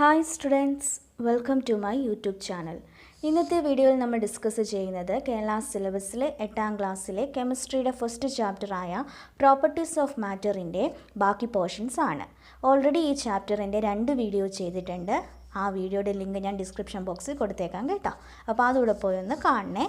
Hi students, welcome to my YouTube channel. ഇന്നത്തെ വീഡിയോയിൽ നമ്മൾ ഡിസ്കസ് ചെയ്യുന്നത് കേരള സിലബസിലെ 8ാം ക്ലാസ്സിലെ കെമിസ്ട്രിയുടെ ഫസ്റ്റ് ചാപ്റ്ററായ പ്രോപ്പർട്ടീസ് ഓഫ് മാറ്ററിൻ്റെ ബാക്കി പോർഷൻസ് ആണ്. ഓൾറെഡി ഈ ചാപ്റ്ററിൻ്റെ 2 വീഡിയോ ചെയ്തിട്ടുണ്ട്. ആ വീഡിയോയുടെ ലിങ്ക് ഞാൻ ഡിസ്ക്രിപ്ഷൻ ബോക്സിൽ കൊടുത്തേക്കാം കേട്ടോ. അപ്പോൾ അതുകൂടെ പോയി ഒന്ന് കാണണേ.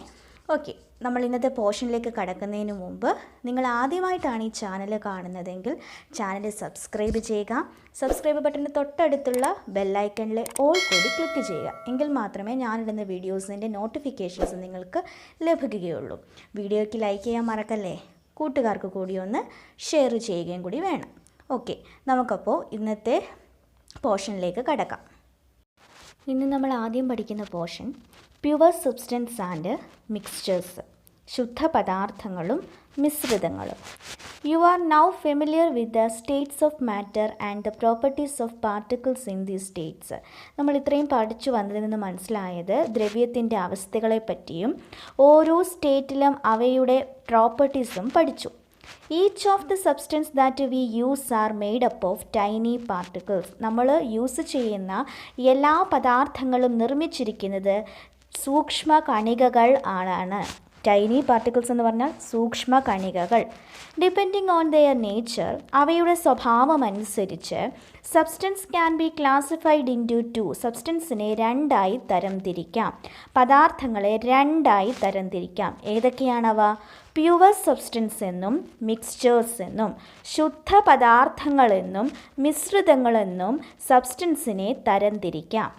ഓക്കെ, നമ്മൾ ഇന്നത്തെ പോർഷനിലേക്ക് കടക്കുന്നതിന് മുമ്പ് നിങ്ങൾ ആദ്യമായിട്ടാണ് ഈ ചാനൽ കാണുന്നതെങ്കിൽ ചാനൽ സബ്സ്ക്രൈബ് ചെയ്യുക. സബ്സ്ക്രൈബ് ബട്ടൻ്റെ തൊട്ടടുത്തുള്ള ബെല്ലൈക്കണിലെ ഓൾ കൂടി ക്ലിക്ക് ചെയ്യുക. എങ്കിൽ മാത്രമേ ഞാനിടുന്ന വീഡിയോസിൻ്റെ നോട്ടിഫിക്കേഷൻസ് നിങ്ങൾക്ക് ലഭിക്കുകയുള്ളൂ. വീഡിയോയ്ക്ക് ലൈക്ക് ചെയ്യാൻ മറക്കല്ലേ. കൂട്ടുകാർക്ക് കൂടി ഒന്ന് ഷെയർ ചെയ്യുകയും കൂടി വേണം. ഓക്കെ, നമുക്കപ്പോൾ ഇന്നത്തെ പോർഷനിലേക്ക് കടക്കാം. ഇന്ന് നമ്മൾ ആദ്യം പഠിക്കുന്ന portion pure substance and mixtures, ശുദ്ധ പദാർത്ഥങ്ങളും മിശ്രിതങ്ങളും. You are now familiar with the states of matter and the properties of particles in the states. നമ്മൾ ഇത്രയും പഠിച്ചു വന്നതിൽ നിന്ന് മനസ്സിലായത് ദ്രവ്യത്തിൻ്റെ അവസ്ഥകളെ പറ്റിയും ഓരോ സ്റ്റേറ്റിലും അവയുടെ പ്രോപ്പർട്ടീസും പഠിച്ചു. Each of the substance that we use are made up of tiny particles. നമ്മൾ യൂസ് ചെയ്യുന്ന എല്ലാ പദാർത്ഥങ്ങളും നിർമ്മിച്ചിരിക്കുന്നത് സൂക്ഷ്മ കണികകൾ ആണ്. ടൈനി പാർട്ടിക്കിൾസ് എന്ന് പറഞ്ഞാൽ സൂക്ഷ്മ കണികകൾ. ഡിപ്പെൻഡിങ് ഓൺ ദെയർ നേച്ചർ, അവയുടെ സ്വഭാവം അനുസരിച്ച് substance can be classified in two. സബ്സ്റ്റൻസിനെ 2ആയി തരംതിരിക്കാം. പദാർത്ഥങ്ങളെ 2ആയി തരംതിരിക്കാം. ഏതൊക്കെയാണവ? പ്യുവർ സബ്സ്റ്റൻസ് എന്നും മിക്സ്ചേഴ്സ് എന്നും, ശുദ്ധ പദാർത്ഥങ്ങളെന്നും മിശ്രിതങ്ങളെന്നും സബ്സ്റ്റൻസിനെ തരംതിരിക്കാം.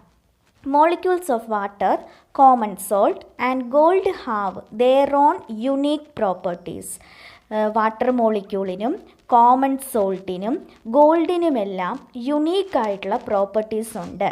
Molecules of water, common salt and gold have their own unique properties. Water മോളിക്യൂളിനും കോമൺ സോൾട്ടിനും ഗോൾഡിനുമെല്ലാം യുണീക്കായിട്ടുള്ള പ്രോപ്പർട്ടീസ് ഉണ്ട്.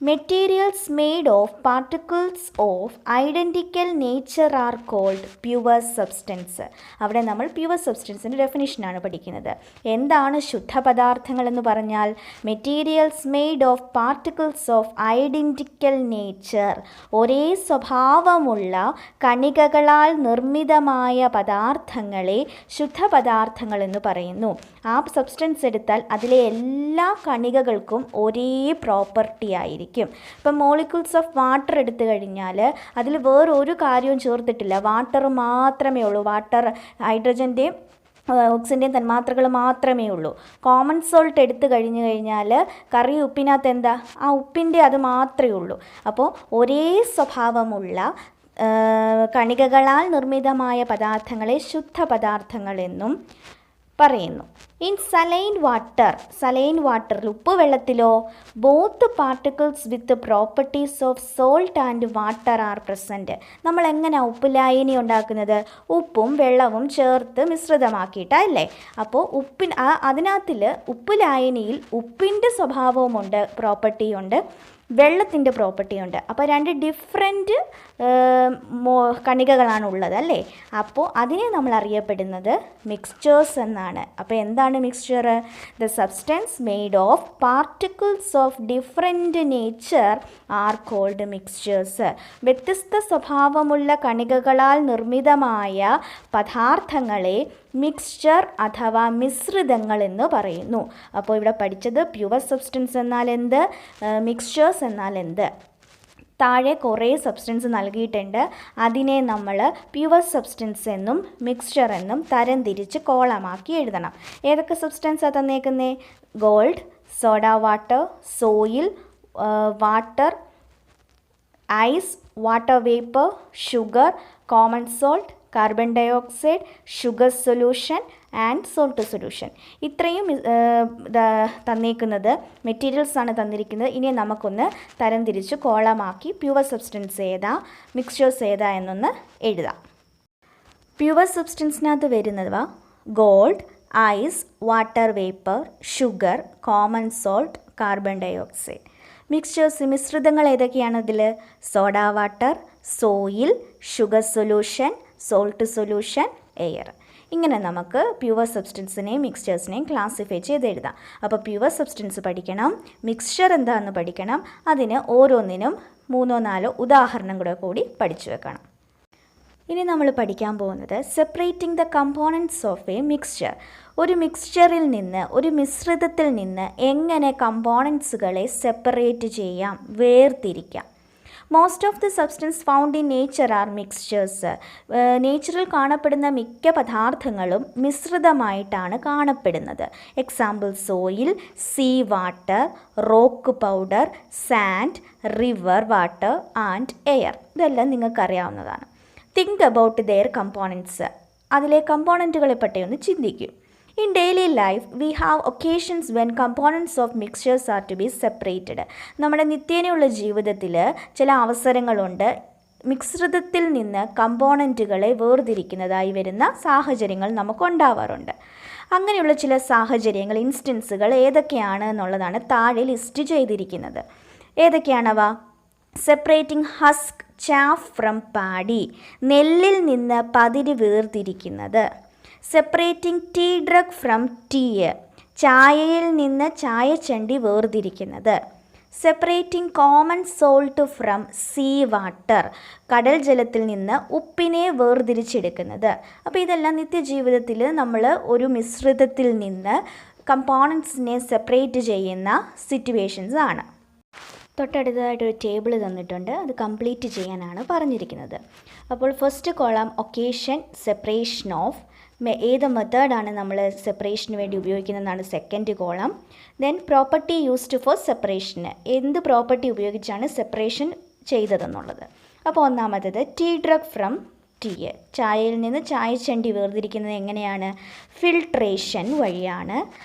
Materials made of particles of identical nature are called pure substance. അവിടെ നമ്മൾ പ്യുവർ സബ്സ്റ്റൻസിൻ്റെ ഡെഫിനിഷനാണ് പഠിക്കുന്നത്. എന്താണ് ശുദ്ധ പദാർത്ഥങ്ങൾ എന്ന് പറഞ്ഞാൽ? Materials made of particles of identical nature, ഒരേ സ്വഭാവമുള്ള കണികകളാൽ നിർമ്മിതമായ പദാർത്ഥങ്ങളെ ശുദ്ധ പദാർത്ഥങ്ങൾ എന്ന് പറയുന്നു. ആ സബ്സ്റ്റൻസ് എടുത്താൽ അതിലെ എല്ലാ കണികകൾക്കും ഒരേ പ്രോപ്പർട്ടി ആയിരിക്കും. ഇപ്പം മോളിക്യൂൾസ് ഓഫ് വാട്ടർ എടുത്തു കഴിഞ്ഞാൽ അതിൽ വേറൊരു കാര്യവും ചേർത്തിട്ടില്ല, വാട്ടർ മാത്രമേ ഉള്ളൂ. വാട്ടർ ഹൈഡ്രജൻ്റെയും ഓക്സിജൻ്റെയും തന്മാത്രകൾ മാത്രമേ ഉള്ളൂ. കോമൺ സോൾട്ട് എടുത്തു കഴിഞ്ഞാൽ കറി ഉപ്പിനകത്ത് എന്താ? ആ ഉപ്പിൻ്റെ അത് മാത്രമേ ഉള്ളൂ. അപ്പോൾ ഒരേ സ്വഭാവമുള്ള കണികകളാൽ നിർമ്മിതമായ പദാർത്ഥങ്ങളെ ശുദ്ധ പദാർത്ഥങ്ങളെന്നും പറയുന്നു. ഇൻ സലൈൻ വാട്ടറിൽ ഉപ്പ് വെള്ളത്തിലോ both particles with properties of salt and water are present. നമ്മൾ എങ്ങനെയാണ് ഉപ്പ് ലായനി ഉണ്ടാക്കുന്നത്? ഉപ്പും വെള്ളവും ചേർത്ത് മിശ്രിതമാക്കിയിട്ടല്ലേ. അപ്പോൾ അതിനകത്തിൽ ഉപ്പ് ലായനിയിൽ ഉപ്പിൻ്റെ സ്വഭാവവുമുണ്ട്, പ്രോപ്പർട്ടിയുണ്ട്, വെള്ളത്തിൻ്റെ പ്രോപ്പർട്ടിയുണ്ട്. അപ്പോൾ 2 ഡിഫറെൻറ്റ് കണികകളാണ് ഉള്ളത് അല്ലേ. അപ്പോൾ അതിനെ നമ്മൾ അറിയപ്പെടുന്നത് മിക്സ്ചേഴ്സ് എന്നാണ്. അപ്പോൾ എന്താണ് mixture? The substance made of particles of different nature are called mixtures. വ്യത്യസ്ത സ്വഭാവമുള്ള കണികകളാൽ നിർമ്മിതമായ പദാർത്ഥങ്ങളെ മിക്സ്ചർ അഥവാ മിശ്രിതങ്ങൾ എന്ന് പറയുന്നു. അപ്പോൾ ഇവിടെ പഠിച്ചത് പ്യുവർ സബ്സ്റ്റൻസ് എന്നാൽ എന്ത്, മിക്സ്ചേഴ്സ് എന്നാൽ എന്ത്. താഴെ കുറേ സബ്സ്റ്റൻസ് നൽകിയിട്ടുണ്ട്. അതിനെ നമ്മൾ പ്യുവർ സബ്സ്റ്റൻസ് എന്നും മിക്സ്ചർ എന്നും തരംതിരിച്ച് കോളമാക്കി എഴുതണം. ഏതൊക്കെ സബ്സ്റ്റൻസാണ് തന്നേക്കുന്നേ? Gold, soda water, soil, water, ice, water vapour, sugar, common salt, carbon dioxide, sugar solution and salt solution. ഇത്രയും തന്നേക്കുന്നത് മെറ്റീരിയൽസ് ആണ് തന്നിരിക്കുന്നത്. ഇനി നമുക്കൊന്ന് തരംതിരിച്ച് കോളമാക്കി പ്യുവർ സബ്സ്റ്റൻസ് ഏതാ, മിക്സ്ചേഴ്സ് ഏതാ എന്നൊന്ന് എഴുതാം. പ്യുവർ സബ്സ്റ്റൻസിനകത്ത് വരുന്നവ gold, ice, water vapour, sugar, common salt, carbon dioxide. Mixtures, മിശ്രിതങ്ങൾ ഏതൊക്കെയാണ് ഇതിൽ? Soda water, soil, sugar solution, salt solution, air. ഇങ്ങനെ നമുക്ക് പ്യുവർ സബ്സ്റ്റൻസിനെയും മിക്സ്ചേഴ്സിനെയും ക്ലാസിഫൈ ചെയ്ത് എഴുതാം. അപ്പോൾ പ്യുവർ സബ്സ്റ്റൻസ് പഠിക്കണം, മിക്സ്ചർ എന്താണെന്ന് പഠിക്കണം. അതിന് ഓരോന്നിനും 3-4 ഉദാഹരണം കൂടി പഠിച്ചു വെക്കണം. ഇനി നമ്മൾ പഠിക്കാൻ പോകുന്നത് separating the components of a mixture. ഒരു മിക്സ്ചറിൽ നിന്ന്, ഒരു മിശ്രിതത്തിൽ നിന്ന് എങ്ങനെ കമ്പോണൻസുകളെ സെപ്പറേറ്റ് ചെയ്യാം, വേർതിരിക്കാം. Most of the substance found in nature are mixtures. നേച്ചറിൽ കാണപ്പെടുന്ന മിക്ക പദാർത്ഥങ്ങളും മിശ്രിതമായിട്ടാണ് കാണപ്പെടുന്നത്. Example soil, sea water, rock powder, sand, river water and air. ഇതെല്ലാം നിങ്ങൾക്കറിയാവുന്നതാണ്. Think about their components. അതിലെ കമ്പോണൻറ്റുകളെ പറ്റി ഒന്ന് ചിന്തിക്കൂ. In daily life, we have occasions when components of mixtures are to be separated. നമ്മുടെ നിത്യേനയുള്ള ജീവിതത്തിൽ ചില അവസരങ്ങളുണ്ട് മിശ്രിതത്തിൽ നിന്ന് കമ്പോണൻറ്റുകളെ വേർതിരിക്കുന്നതായി വരുന്ന സാഹചര്യങ്ങൾ നമുക്കുണ്ടാവാറുണ്ട്. അങ്ങനെയുള്ള ചില സാഹചര്യങ്ങൾ, ഇൻസ്റ്റൻസുകൾ ഏതൊക്കെയാണ് എന്നുള്ളതാണ് താഴെ ലിസ്റ്റ് ചെയ്തിരിക്കുന്നത്. ഏതൊക്കെയാണവ? Separating husk chaff from paddy, നെല്ലിൽ നിന്ന് പതിര് വേർതിരിക്കുന്നത്. Separating tea dregs from tea, ചായയിൽ നിന്ന് ചായച്ചണ്ടി വേർതിരിക്കുന്നത്. Separating common salt from sea water, കടൽ ജലത്തിൽ നിന്ന് ഉപ്പിനെ വേർതിരിച്ചെടുക്കുന്നത്. അപ്പോൾ ഇതെല്ലാം നിത്യജീവിതത്തിൽ നമ്മൾ ഒരു മിശ്രിതത്തിൽ നിന്ന് കമ്പോണൻസിനെ സെപ്പറേറ്റ് ചെയ്യുന്ന സിറ്റുവേഷൻസ് ആണ്. തൊട്ടടുത്തതായിട്ടൊരു ടേബിൾ തന്നിട്ടുണ്ട്, അത് കംപ്ലീറ്റ് ചെയ്യാനാണ് പറഞ്ഞിരിക്കുന്നത്. അപ്പോൾ first column occasion separation of, ഏത് മെത്തേഡാണ് നമ്മൾ സെപ്പറേഷന് വേണ്ടി ഉപയോഗിക്കുന്നതെന്നാണ് second column. Then property used for separation, എന്ത് പ്രോപ്പർട്ടി ഉപയോഗിച്ചാണ് സെപ്പറേഷൻ ചെയ്തതെന്നുള്ളത്. അപ്പോൾ ഒന്നാമത്തേത് ടീ ഡ്രഗ് ഫ്രം ടീ, ചായയിൽ നിന്ന് ചായച്ചണ്ടി വേർതിരിക്കുന്നത് എങ്ങനെയാണ്? ഫിൽട്രേഷൻ വഴിയാണ്.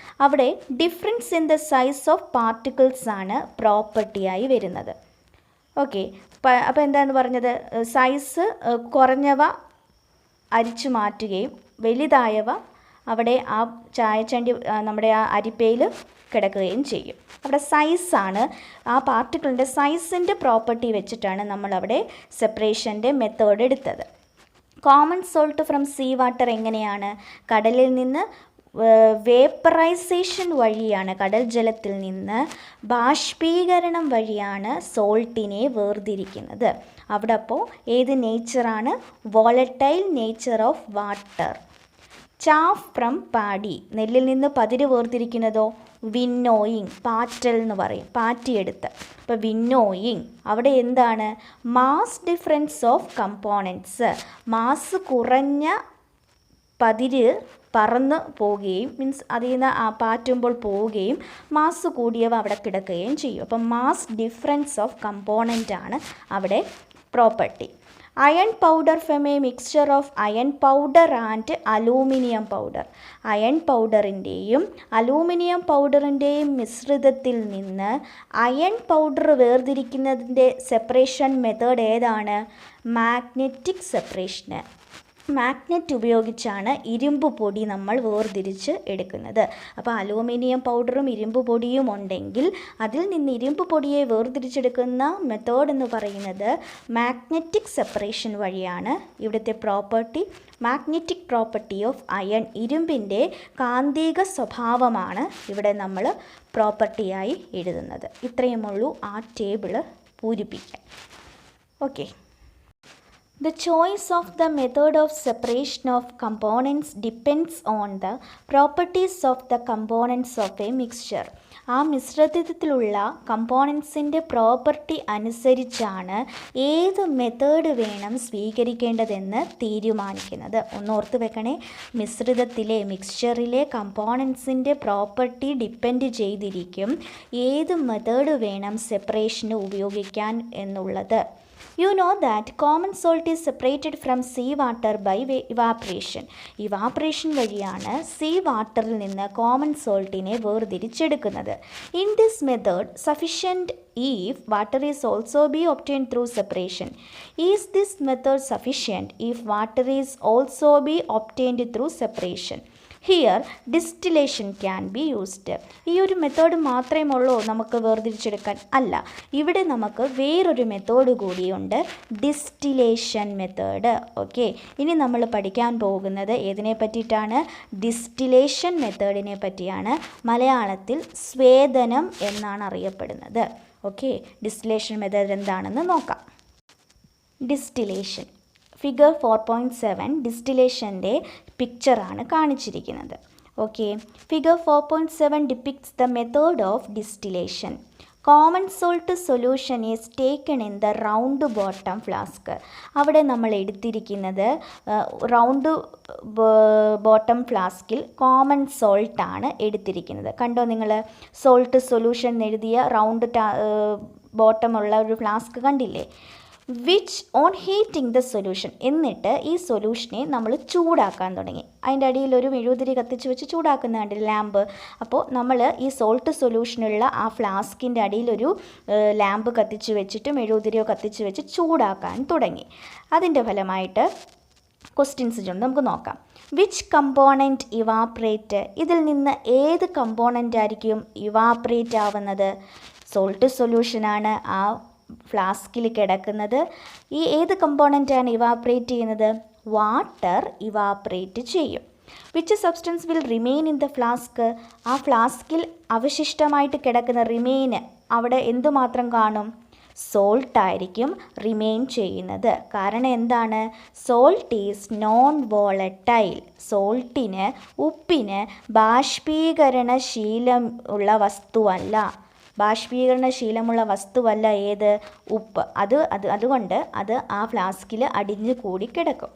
അവിടെ difference in the size of particles ആണ് പ്രോപ്പർട്ടിയായി വരുന്നത്. ഓക്കെ, അപ്പോൾ എന്താണെന്ന് പറഞ്ഞത്? സൈസ് കുറഞ്ഞവ അരിച്ചു മാറ്റുകയും വലുതായവ അവിടെ ആ ചായച്ചണ്ടി നമ്മുടെ ആ അരിപ്പയിൽ കിടക്കുകയും ചെയ്യും. അവിടെ സൈസാണ്, ആ പാർട്ടിക്കിളിൻ്റെ സൈസിൻ്റെ പ്രോപ്പർട്ടി വെച്ചിട്ടാണ് നമ്മളവിടെ സെപ്പറേഷൻ്റെ മെത്തേഡ് എടുത്തത്. Common salt from sea water എങ്ങനെയാണ്? കടലിൽ നിന്ന് വേപ്പറൈസേഷൻ വഴിയാണ്, കടൽ ജലത്തിൽ നിന്ന് ബാഷ്പീകരണം വഴിയാണ് സോൾട്ടിനെ വേർതിരിക്കുന്നത്. അവിടെ അപ്പോൾ ഏത് നേച്ചറാണ്? Volatile nature of water. Chaff from paddy, നെല്ലിൽ നിന്ന് പതിര് വേർതിരിക്കുന്നതോ? വിന്നോയിങ്, പാറ്റൽ എന്ന് പറയും, പാറ്റിയെടുത്ത്. അപ്പോൾ വിന്നോയിങ് അവിടെ എന്താണ്? Mass difference of components, mass കുറഞ്ഞ പതിര് പറന്ന് പോവുകയും, മീൻസ് അതിൽ നിന്ന് പാറ്റുമ്പോൾ പോവുകയും മാസ് കൂടിയവ അവിടെ കിടക്കുകയും ചെയ്യും. അപ്പം മാസ് ഡിഫറൻസ് ഓഫ് കമ്പോണൻ്റ് ആണ് അവിടെ property. Iron powder from a mixture of iron powder and aluminium powder, iron പൗഡറിൻ്റെയും അലൂമിനിയം പൗഡറിൻ്റെയും മിശ്രിതത്തിൽ നിന്ന് അയൺ പൗഡർ വേർതിരിക്കുന്നതിൻ്റെ സെപ്പറേഷൻ മെത്തേഡ് ഏതാണ്? Magnetic separation. മാഗ്നറ്റ് ഉപയോഗിച്ചാണ് ഇരുമ്പ് പൊടി നമ്മൾ വേർതിരിച്ച് എടുക്കുന്നത്. അപ്പോൾ അലൂമിനിയം പൗഡറും ഇരുമ്പ് പൊടിയും ഉണ്ടെങ്കിൽ അതിൽ നിന്ന് ഇരുമ്പ് പൊടിയെ വേർതിരിച്ചെടുക്കുന്ന മെത്തേഡ് എന്ന് പറയുന്നത് മാഗ്നറ്റിക് സെപ്പറേഷൻ വഴിയാണ്. ഇവിടുത്തെ property magnetic property of iron, ഇരുമ്പിൻ്റെ കാന്തിക സ്വഭാവമാണ് ഇവിടെ നമ്മൾ പ്രോപ്പർട്ടിയായി എഴുതുന്നത്. ഇത്രയുമുള്ളൂ ആ ടേബിള് പൂരിപ്പിക്കാൻ. Okay. The choice of the method of separation of components depends on the properties of the components of a mixture. ആ മിശ്രിതത്തിലുള്ള കമ്പോണൻസിൻ്റെ പ്രോപ്പർട്ടി അനുസരിച്ചാണ് ഏത് മെത്തേഡ് വേണം സ്വീകരിക്കേണ്ടതെന്ന് തീരുമാനിക്കുന്നത്. ഒന്നോർത്ത് വെക്കണേ, മിക്സ്ചറിലെ കമ്പോണൻസിൻ്റെ പ്രോപ്പർട്ടി ഡിപ്പെൻഡ് ചെയ്തിരിക്കും ഏത് മെത്തേഡ് വേണം സെപ്പറേഷന് ഉപയോഗിക്കാൻ എന്നുള്ളത്. You know that common salt is separated from sea water by evaporation. Evaporation വഴിയാണ് സീ വാട്ടറിൽ നിന്ന് common സോൾട്ടിനെ വേർതിരിച്ചെടുക്കുന്നത്. In this method, sufficient if water is also be obtained through separation. Is this method sufficient if water is also be obtained through separation? Here distillation can be used. ഈ ഒരു method മാത്രമേ ഉള്ളൂ നമുക്ക് വേർതിരിച്ചെടുക്കാൻ? അല്ല, ഇവിടെ നമുക്ക് വേറൊരു മെത്തേഡ് കൂടിയുണ്ട്, ഡിസ്റ്റിലേഷൻ മെത്തേഡ്. ഓക്കെ, ഇനി നമ്മൾ പഠിക്കാൻ പോകുന്നത് ഏതിനെ പറ്റിയിട്ടാണ്? ഡിസ്റ്റിലേഷൻ മെത്തേഡിനെ പറ്റിയാണ്. മലയാളത്തിൽ സ്വേദനം എന്നാണ് അറിയപ്പെടുന്നത്. ഓക്കെ, ഡിസ്റ്റിലേഷൻ മെത്തേഡ് എന്താണെന്ന് നോക്കാം. ഡിസ്റ്റിലേഷൻ ഫിഗർ 4.7 ഡിസ്റ്റിലേഷൻ്റെ പിക്ചറാണ് കാണിച്ചിരിക്കുന്നത്. Okay, figure 4.7 depicts the method of distillation. Common salt solution is taken in the round bottom flask. അവിടെ നമ്മൾ എടുത്തിരിക്കുന്നത് റൗണ്ട് ബോട്ടം ഫ്ലാസ്കിൽ കോമൺ സോൾട്ടാണ് എടുത്തിരിക്കുന്നത്. കണ്ടോ നിങ്ങൾ, സോൾട്ട് സൊല്യൂഷൻ എഴുതിയ റൗണ്ട് ബോട്ടമുള്ള ഒരു ഫ്ലാസ്ക് കണ്ടില്ലേ? Which on heating the solution. എന്നിട്ട് ഈ സൊല്യൂഷനെ നമ്മൾ ചൂടാക്കാൻ തുടങ്ങി. അതിൻ്റെ അടിയിൽ ഒരു മെഴുകുതിരി കത്തിച്ച് വെച്ച് ചൂടാക്കുന്ന കണ്ടില്ല, ലാമ്പ്. അപ്പോൾ നമ്മൾ ഈ സോൾട്ട് സൊല്യൂഷനുള്ള ആ ഫ്ലാസ്കിൻ്റെ അടിയിലൊരു ലാമ്പ് കത്തിച്ച് വെച്ചിട്ട് മെഴുകുതിരിയോ കത്തിച്ച് വെച്ച് ചൂടാക്കാൻ തുടങ്ങി. അതിൻ്റെ ഫലമായിട്ട് ക്വസ്റ്റ്യൻസ് ഉണ്ട്, നമുക്ക് നോക്കാം. Which component evaporate. ഇതിൽ നിന്ന് ഏത് കമ്പോണൻ്റ് ആയിരിക്കും ഇവാപ്രേറ്റ് ആവുന്നത്? സോൾട്ട് സൊല്യൂഷനാണ് ആ ഫ്ലാസ്കിൽ കിടക്കുന്നത്. ഈ ഏത് കമ്പോണൻ്റാണ് ഇവാപ്രേറ്റ് ചെയ്യുന്നത്? വാട്ടർ ഇവാപ്രേറ്റ് ചെയ്യും. Which substance will remain in the flask. ആ ഫ്ലാസ്കിൽ അവശിഷ്ടമായിട്ട് കിടക്കുന്ന റിമെയിന് അവിടെ എന്തുമാത്രം കാണും? സോൾട്ടായിരിക്കും റിമെയിൻ ചെയ്യുന്നത്. കാരണം എന്താണ്? Salt is non volatile. സോൾട്ടിന്, ഉപ്പിന് ബാഷ്പീകരണശീലം ഉള്ള വസ്തുവല്ല. ബാഷ്പീകരണശീലമുള്ള വസ്തുവല്ല ഏത്? ഉപ്പ്. അതുകൊണ്ട് അത് ആ ഫ്ലാസ്കിൽ അടിഞ്ഞു കൂടി കിടക്കും.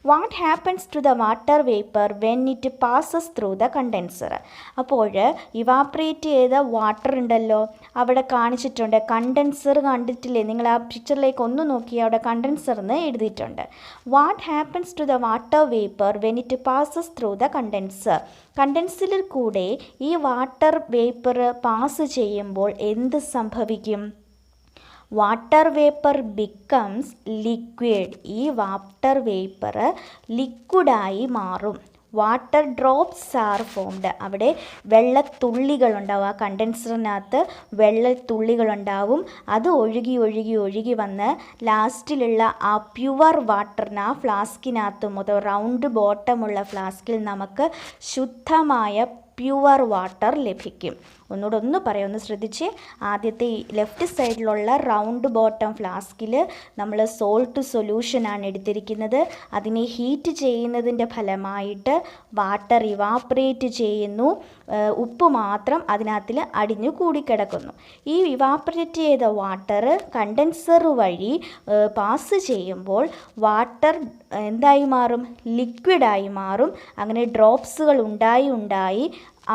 What happens to the water vapour when it passes through the condenser. അപ്പോൾ ഇവാപ്രേറ്റ് ചെയ്ത വാട്ടർ ഉണ്ടല്ലോ, അവിടെ കാണിച്ചിട്ടുണ്ട്. കണ്ടൻസർ കണ്ടിട്ടില്ലേ നിങ്ങൾ? ആ പിക്ചറിലേക്ക് ഒന്ന് നോക്കി, അവിടെ കണ്ടൻസർ എന്ന് എഴുതിയിട്ടുണ്ട്. What happens to the water vapour when it passes through the condenser. കണ്ടൻസറിൽ കൂടെ ഈ വാട്ടർ വേപ്പർ പാസ് ചെയ്യുമ്പോൾ എന്ത് സംഭവിക്കും? Water vapour becomes liquid. ഈ വാട്ടർ വേപ്പർ ലിക്വിഡായി മാറും. Water drops are formed. അവിടെ വെള്ളത്തുള്ളികളുണ്ടാവും. ആ കണ്ടൻസറിനകത്ത് വെള്ളത്തുള്ളികളുണ്ടാവും. അത് ഒഴുകി ഒഴുകി ഒഴുകി വന്ന് ലാസ്റ്റിലുള്ള ആ പ്യുവർ വാട്ടറിന്, ആ ഫ്ലാസ്കിനകത്ത് മുതൽ റൗണ്ട് ബോട്ടമുള്ള ഫ്ലാസ്കിൽ നമുക്ക് ശുദ്ധമായ പ്യുവർ വാട്ടർ ലഭിക്കും. ഒന്ന് പറയാം, ഒന്ന് ശ്രദ്ധിച്ച്. ആദ്യത്തെ ലെഫ്റ്റ് സൈഡിലുള്ള റൗണ്ട് ബോട്ടം ഫ്ലാസ്കിൽ നമ്മൾ സോൾട്ട് സൊല്യൂഷനാണ് എടുത്തിരിക്കുന്നത്. അതിനെ ഹീറ്റ് ചെയ്യുന്നതിൻ്റെ ഫലമായിട്ട് വാട്ടർ ഇവാപ്രേറ്റ് ചെയ്യുന്നു. ഉപ്പ് മാത്രം അതിനകത്തിൽ അടിഞ്ഞു കൂടിക്കിടക്കുന്നു. ഈ ഇവാപ്രേറ്റ് ചെയ്ത വാട്ടർ കണ്ടൻസർ വഴി പാസ് ചെയ്യുമ്പോൾ വാട്ടർ എന്തായി മാറും? ലിക്വിഡായി മാറും. അങ്ങനെ ഡ്രോപ്സുകൾ ഉണ്ടായി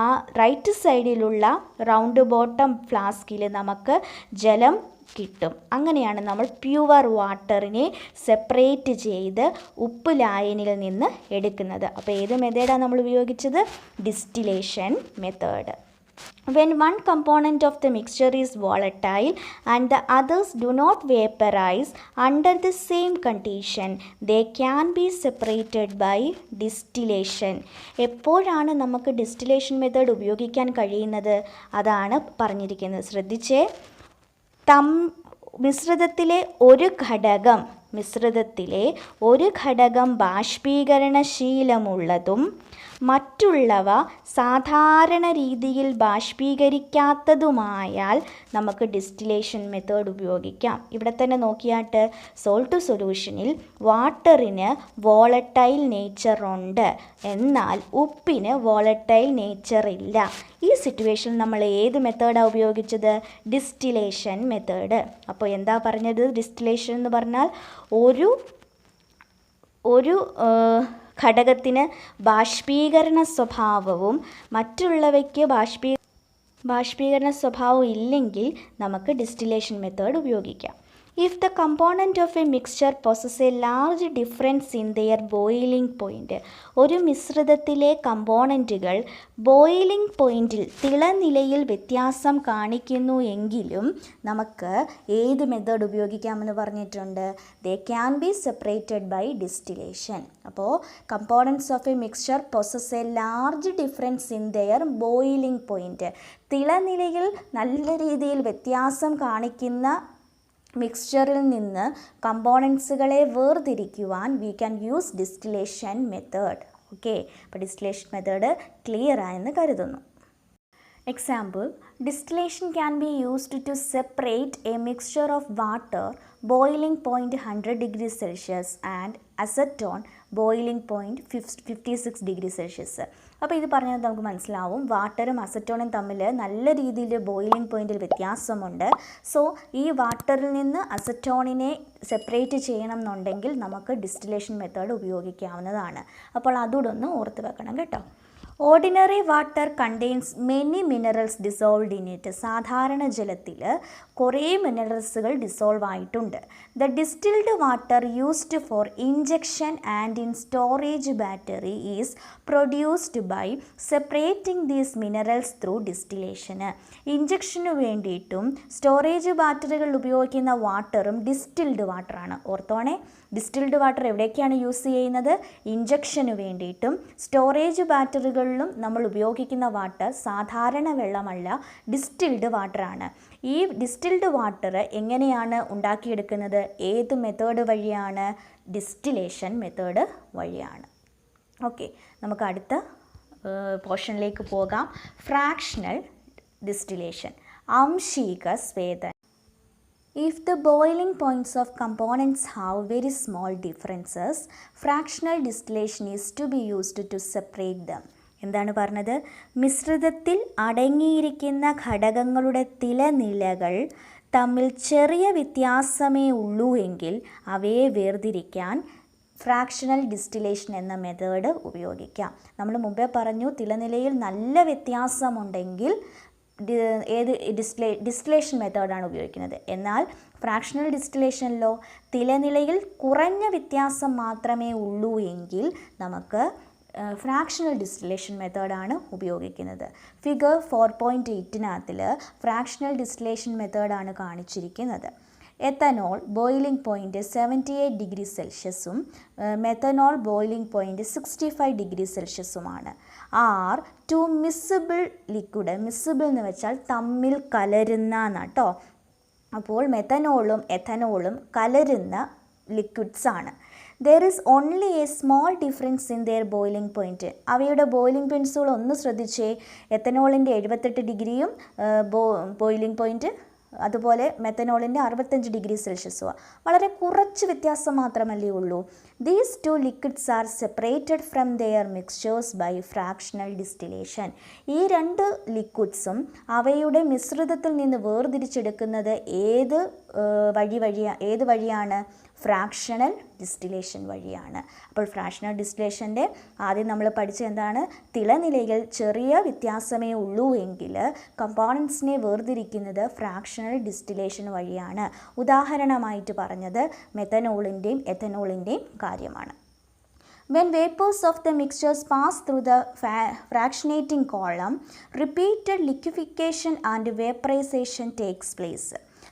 ആ റൈറ്റ് സൈഡിലുള്ള റൗണ്ട് ബോട്ടം ഫ്ലാസ്കിൽ നമുക്ക് ജലം കിട്ടും. അങ്ങനെയാണ് നമ്മൾ പ്യുവർ വാട്ടറിനെ സെപ്പറേറ്റ് ചെയ്ത് ഉപ്പ് ലായനിയിൽ നിന്ന് എടുക്കുന്നത്. അപ്പോൾ ഏത് മെത്തേഡാണ് നമ്മൾ ഉപയോഗിച്ചത്? Distillation method. When one component of the mixture is volatile and the others do not vaporize under the same condition, they can be separated by distillation. എപ്പോഴാണ് നമുക്ക് ഡിസ്റ്റിലേഷൻ മെത്തേഡ് ഉപയോഗിക്കാൻ കഴിയുന്നത്? അതാണ് പറഞ്ഞിരിക്കുന്നത്. ശ്രദ്ധിച്ചേ. മിശ്രിതത്തിലെ ഒരു ഘടകം ബാഷ്പീകരണശീലമുള്ളതും മറ്റുള്ളവ സാധാരണ രീതിയിൽ ബാഷ്പീകരിക്കാത്തതുമായാൽ നമുക്ക് ഡിസ്റ്റിലേഷൻ മെത്തേഡ് ഉപയോഗിക്കാം. ഇവിടെ തന്നെ നോക്കിയാട്ട് സോൾട്ട് സൊല്യൂഷനിൽ വാട്ടറിന് വോളറ്റൈൽ നേച്ചർ ഉണ്ട്, എന്നാൽ ഉപ്പിന് വോളറ്റൈൽ നേച്ചർ ഇല്ല. ഈ സിറ്റുവേഷനിൽ നമ്മൾ ഏത് മെത്തേഡാണ് ഉപയോഗിച്ചത്? Distillation method. അപ്പോൾ എന്താ പറഞ്ഞത്? ഡിസ്റ്റിലേഷൻ എന്ന് പറഞ്ഞാൽ ഒരു ഘടകത്തിന് ബാഷ്പീകരണ സ്വഭാവവും മറ്റുള്ളവയ്ക്ക് ബാഷ്പീകരണ സ്വഭാവം ഇല്ലെങ്കിൽ നമുക്ക് ഡിസ്റ്റിലേഷൻ മെത്തേഡ് ഉപയോഗിക്കാം. If the component of a mixture possess a large difference in their boiling point, ഒരു മിശ്രിതത്തിലെ കമ്പോണൻറ്റുകൾ ബോയിലിംഗ് പോയിൻറ്റിൽ തിളനിലയിൽ വ്യത്യാസം കാണിക്കുന്നു എങ്കിലും നമുക്ക് ഏത് മെത്തേഡ് ഉപയോഗിക്കാമെന്ന് പറഞ്ഞിട്ടുണ്ട്? They can be separated by distillation. അപ്പോൾ components of a mixture possess a large difference in their boiling point. തിളനിലയിൽ നല്ല രീതിയിൽ വ്യത്യാസം കാണിക്കുന്ന മിക്സ്ചറിൽ നിന്ന് കമ്പോണൻസുകളെ വേർതിരിക്കുവാൻ we can use distillation method. Okay, അപ്പോൾ ഡിസ്റ്റിലേഷൻ മെത്തേഡ് ക്ലിയർ ആയെന്ന് കരുതുന്നു. Example, distillation can be used to separate a mixture of water boiling point 100 degrees Celsius and acetone boiling point 56 degrees Celsius. അപ്പോൾ ഇത് പറഞ്ഞാൽ നമുക്ക് മനസ്സിലാവും വാട്ടറും അസറ്റോണും തമ്മിൽ നല്ല രീതിയിൽ ബോയിലിംഗ് പോയിൻറ്റിൽ വ്യത്യാസമുണ്ട്. സോ ഈ വാട്ടറിൽ നിന്ന് അസറ്റോണിനെ സെപ്പറേറ്റ് ചെയ്യണം എന്നുണ്ടെങ്കിൽ നമുക്ക് ഡിസ്റ്റിലേഷൻ മെത്തേഡ് ഉപയോഗിക്കാവുന്നതാണ്. അപ്പോൾ അതുകൂടെ ഒന്ന് ഓർത്ത് വെക്കണം കേട്ടോ. Ordinary water contains many minerals dissolved in it. സാധാരണ ജലത്തിൽ കുറേ മിനറൽസുകൾ ഡിസോൾവ് ആയിട്ടുണ്ട്. The distilled water used for injection and in storage battery is produced by separating these minerals through distillation. ഇഞ്ചക്ഷന് വേണ്ടിയിട്ടും സ്റ്റോറേജ് ബാറ്ററികളിൽ ഉപയോഗിക്കുന്ന വാട്ടറും ഡിസ്റ്റിൽഡ് വാട്ടറാണ്. ഓർത്തോണേ, ഡിസ്റ്റിൽഡ് വാട്ടർ എവിടേക്കാണ് യൂസ് ചെയ്യുന്നത്? ഇഞ്ചക്ഷന് വേണ്ടിയിട്ടും. സ്റ്റോറേജ് ബാറ്ററികളിലും നമ്മൾ ഉപയോഗിക്കുന്ന വാട്ടർ സാധാരണ വെള്ളമല്ല, ഡിസ്റ്റിൽഡ് വാട്ടറാണ്. ഈ ഡിസ്റ്റിൽഡ് വാട്ടർ എങ്ങനെയാണ് ഉണ്ടാക്കിയെടുക്കുന്നത്? ഏത് മെത്തേഡ് വഴിയാണ്? ഡിസ്റ്റിലേഷൻ മെത്തേഡ് വഴിയാണ്. ഓക്കെ, നമുക്ക് അടുത്ത പോർഷനിലേക്ക് പോകാം. ഫ്രാക്ഷണൽ ഡിസ്റ്റിലേഷൻ, ആംശിക സ്വേദനം. If the boiling points of components have very small differences, fractional distillation is to be used to separate them. എന്താണ് പറഞ്ഞത്? മിശ്രിതത്തിൽ അടങ്ങിയിരിക്കുന്ന ഘടകങ്ങളുടെ തിലനിലകൾ തമ്മിൽ ചെറിയ വ്യത്യാസമേ ഉള്ളൂ എങ്കിൽ അവയെ വേർതിരിക്കാൻ ഫ്രാക്ഷണൽ ഡിസ്റ്റിലേഷൻ എന്ന മെത്തേഡ് ഉപയോഗിക്കാം. നമ്മൾ മുമ്പേ പറഞ്ഞു, തിലനിലയിൽ നല്ല വ്യത്യാസമുണ്ടെങ്കിൽ ഏത് ഡിസ്റ്റിലേഷൻ മെത്തേഡാണ് ഉപയോഗിക്കുന്നത്. എന്നാൽ ഫ്രാക്ഷണൽ ഡിസ്റ്റിലേഷനിലോ തിലനിലയിൽ കുറഞ്ഞ വ്യത്യാസം മാത്രമേ ഉള്ളൂ എങ്കിൽ നമുക്ക് ഫ്രാക്ഷണൽ ഡിസ്റ്റിലേഷൻ മെത്തേഡാണ് ഉപയോഗിക്കുന്നത്. ഫിഗർ 4.8 ഫ്രാക്ഷണൽ ഡിസ്റ്റിലേഷൻ മെത്തേഡാണ് കാണിച്ചിരിക്കുന്നത്. എത്തനോൾ ബോയിലിംഗ് പോയിൻറ്റ് 78 ഡിഗ്രി സെൽഷ്യസും മെത്തനോൾ ബോയിലിംഗ് പോയിൻറ്റ് 65 ഡിഗ്രി സെൽഷ്യസുമാണ്. Are two miscible liquid. Miscible എന്ന് വെച്ചാൽ തമ്മിൽ കലരുന്ന എന്നാട്ടോ. അപ്പോൾ മെത്തനോളും എഥനോളും കലരുന്ന ലിക്വിഡ്സ് ആണ്. There is only a small difference in their boiling point. അവയുടെ ബോയിലിംഗ് പോയിൻറ്റ്സുകൾ ഒന്ന് ശ്രദ്ധിച്ചേ. എത്തനോളിൻ്റെ 78 ഡിഗ്രിയും ബോയിലിംഗ് പോയിൻറ്റ്, അതുപോലെ മെത്തനോളിൻ്റെ 65 ഡിഗ്രി സെൽഷ്യസുമാണ്. വളരെ കുറച്ച് വ്യത്യാസം മാത്രമല്ലേ ഉള്ളൂ. These two liquids are separated from their mixtures by fractional distillation. ഈ രണ്ട് ലിക്വിഡ്സും അവയുടെ മിശ്രിതത്തിൽ നിന്ന് വേർതിരിച്ചെടുക്കുന്നത് ഏത് വഴിയാണ്? ഫ്രാക്ഷണൽ ഡിസ്റ്റിലേഷൻ വഴിയാണ്. അപ്പോൾ ഫ്രാക്ഷണൽ ഡിസ്റ്റിലേഷൻ്റെ ആദ്യം നമ്മൾ പഠിച്ചത് എന്താണ്? തിളനിലയിൽ ചെറിയ വ്യത്യാസമേ ഉള്ളൂ എങ്കിൽ കമ്പോണൻസിനെ വേർതിരിക്കുന്നത് ഫ്രാക്ഷണൽ ഡിസ്റ്റിലേഷൻ വഴിയാണ്. ഉദാഹരണമായിട്ട് പറഞ്ഞത് മെത്തനോളിൻ്റെയും എഥനോളിൻ്റെയും കാര്യമാണ്. When vapors of the mixtures pass through the fractionating column, repeated liquefaction and vaporization takes place.